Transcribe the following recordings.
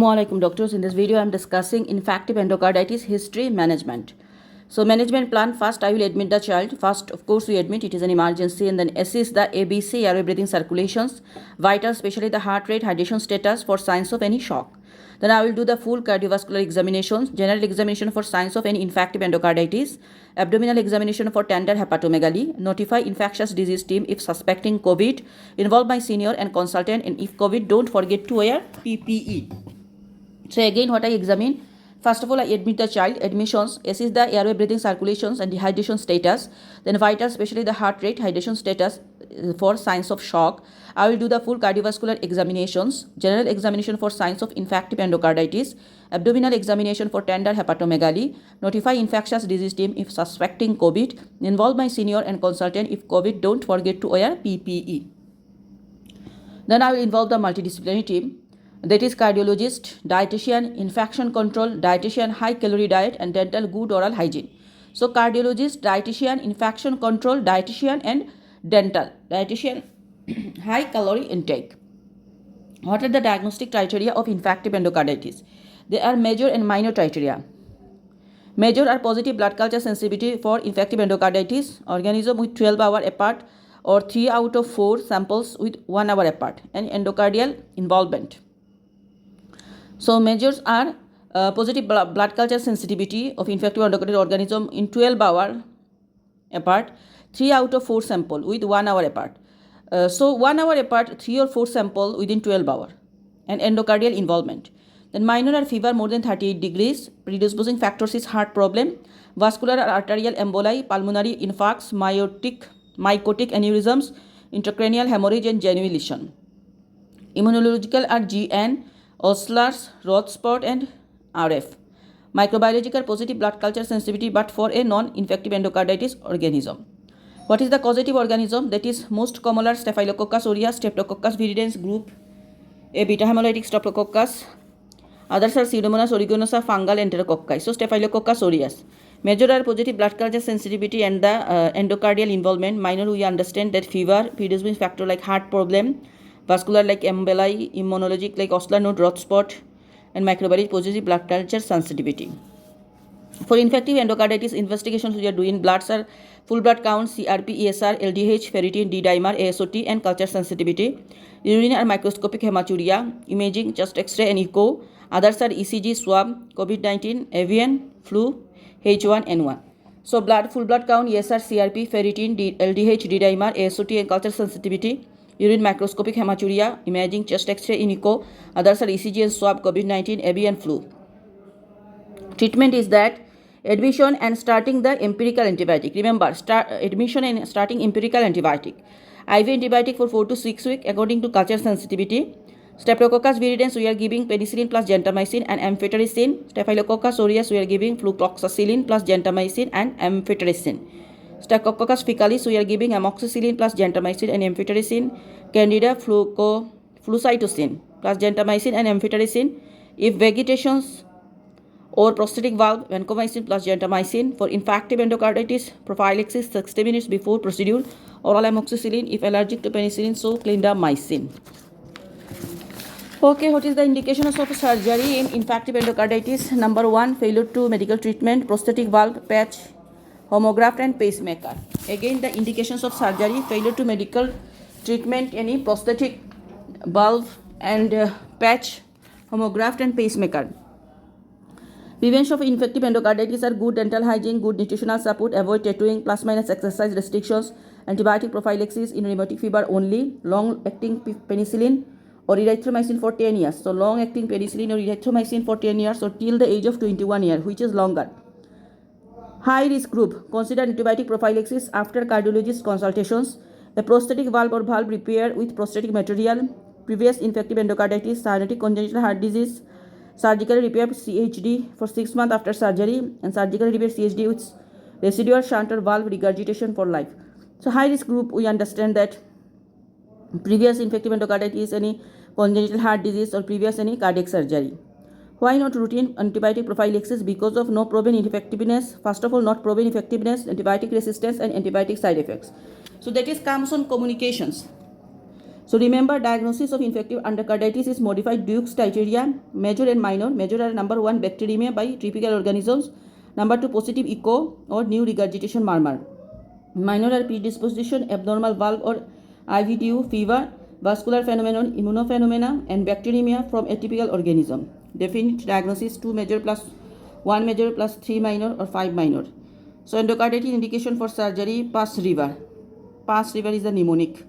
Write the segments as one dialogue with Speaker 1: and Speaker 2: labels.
Speaker 1: Assalamualaikum doctors. In this video I am discussing infective endocarditis history management. So management plan, first I will admit the child. First of course we admit it is an emergency, and then assess the ABC airway breathing circulations, vital especially the heart rate, hydration status for signs of any shock. Then I will do the full cardiovascular examinations, general examination for signs of any infective endocarditis, abdominal examination for tender hepatomegaly, notify infectious disease team if suspecting COVID, involve my senior and consultant, and if COVID don't forget to wear PPE. So again what I examine, first of all I admit the child, admissions, assess the airway breathing circulations and dehydration status, then vital especially the heart rate, hydration status for signs of shock. I will do the full cardiovascular examinations, general examination for signs of infective endocarditis, abdominal examination for tender hepatomegaly, notify infectious disease team if suspecting COVID, involve my senior and consultant if COVID, don't forget to wear PPE. Then I will involve the multidisciplinary team, that is cardiologist, dietitian, infection control, dietitian, high calorie diet and dental good oral hygiene. So cardiologist, dietitian, infection control, dietitian and dental, dietitian, high calorie intake. What are the diagnostic criteria of infective endocarditis? There are major and minor criteria. Major are positive blood culture sensitivity for infective endocarditis, organism with 12 hours apart or 3 out of 4 samples with 1 hour apart, and endocardial involvement. So measures are positive blood culture sensitivity of infective endocarditis organism in 12 hours apart, 3 out of 4 sample with 1 hour apart. So 1 hour apart, 3 or 4 sample within 12 hours, and endocardial involvement. Then minor are fever more than 38 degrees, predisposing factors is heart problem, vascular or arterial emboli, pulmonary infarcts, mycotic aneurysms, intracranial hemorrhage and genuine lesion. Immunological are GN, Osler's, Roth spot and RF. Microbiological positive blood culture sensitivity but for a non-infective endocarditis organism. What is the causative organism? That is most common are Staphylococcus aureus, Streptococcus viridans group A, beta hemolytic Staphylococcus. Others are Pseudomonas aeruginosa, fungal enterococci. So Staphylococcus aureus. Major are positive blood culture sensitivity and the endocardial involvement. Minor we understand that fever, predisposing factor like heart problem, vascular like emboli, immunologic like Osler node, Roth spot, and microbiology positive blood culture sensitivity. For infective endocarditis investigations we are doing, bloods are full blood count, CRP, ESR, LDH, ferritin, D-dimer, ASOT and culture sensitivity. Urine are microscopic hematuria, imaging, chest X-ray and echo. Others are ECG, swab, COVID-19, avian, flu, H1N1. So blood, full blood count, ESR, CRP, ferritin, LDH, D-dimer, ASOT and culture sensitivity. Urine microscopic hematuria, imaging, chest X-ray in echo. Others are ECG and swab, COVID-19, avian, flu. Treatment is that admission and starting the empirical antibiotic. Remember, admission and starting empirical antibiotic. IV antibiotic for 4 to 6 weeks according to culture sensitivity. Streptococcus viridans we are giving penicillin plus gentamicin and amphotericin. Staphylococcus aureus we are giving flucloxacillin plus gentamicin and amphotericin. Staphylococcus faecalis we are giving amoxicillin plus gentamicin and amphotericin. Candida flucytosine plus gentamicin and amphotericin. If vegetations or prosthetic valve, vancomycin plus gentamicin. For infective endocarditis prophylaxis 60 minutes before procedure, oral amoxicillin. If allergic to penicillin, so clindamycin. Okay, what is the indications of surgery in infective endocarditis? Number 1, failure to medical treatment, prosthetic valve, patch, homograft and pacemaker. Again the indications of surgery, failure to medical treatment, any prosthetic valve and patch, homograft and pacemaker. Prevention of infective endocarditis are good dental hygiene, good nutritional support, avoid tattooing, plus minus exercise restrictions, antibiotic prophylaxis in rheumatic fever only, long-acting penicillin or erythromycin for 10 years. So long-acting penicillin or erythromycin for 10 years or till the age of 21 years, which is longer. High risk group, consider antibiotic prophylaxis after cardiologist consultations, a prosthetic valve or valve repair with prosthetic material, previous infective endocarditis, cyanotic congenital heart disease, surgical repair CHD for 6 months after surgery, and surgical repair CHD with residual shunt or valve regurgitation for life. So high risk group, we understand that previous infective endocarditis, any congenital heart disease or previous any cardiac surgery. Why not routine antibiotic prophylaxis? Because of no proven effectiveness. First of all, not proven effectiveness, antibiotic resistance and antibiotic side effects. So that is comes on communications. So remember, diagnosis of infective endocarditis is modified Duke's criteria, major and minor. Major are number 1, bacteremia by typical organisms, number 2, positive echo or new regurgitation murmur. Minor are predisposition, abnormal valve or IVTU, fever, vascular phenomenon, immunophenomena, and bacteremia from atypical organism. Definite diagnosis 2 major plus 1 major plus 3 minor or 5 minor. So endocarditis indication for surgery, pus river. Pus river is the mnemonic.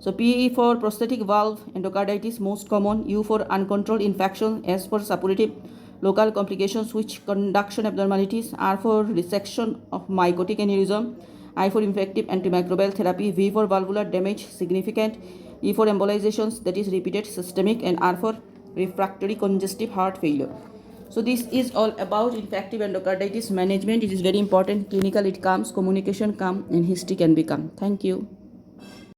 Speaker 1: So P for prosthetic valve endocarditis, most common. U for uncontrolled infection. S for suppurative local complications which conduction abnormalities. R for resection of mycotic aneurysm. I for infective antimicrobial therapy. V for valvular damage significant. E for embolizations, that is repeated systemic, and R for refractory congestive heart failure. So this is all about infective endocarditis management. It is very important. Clinical it comes, communication come, and history can become. Thank you.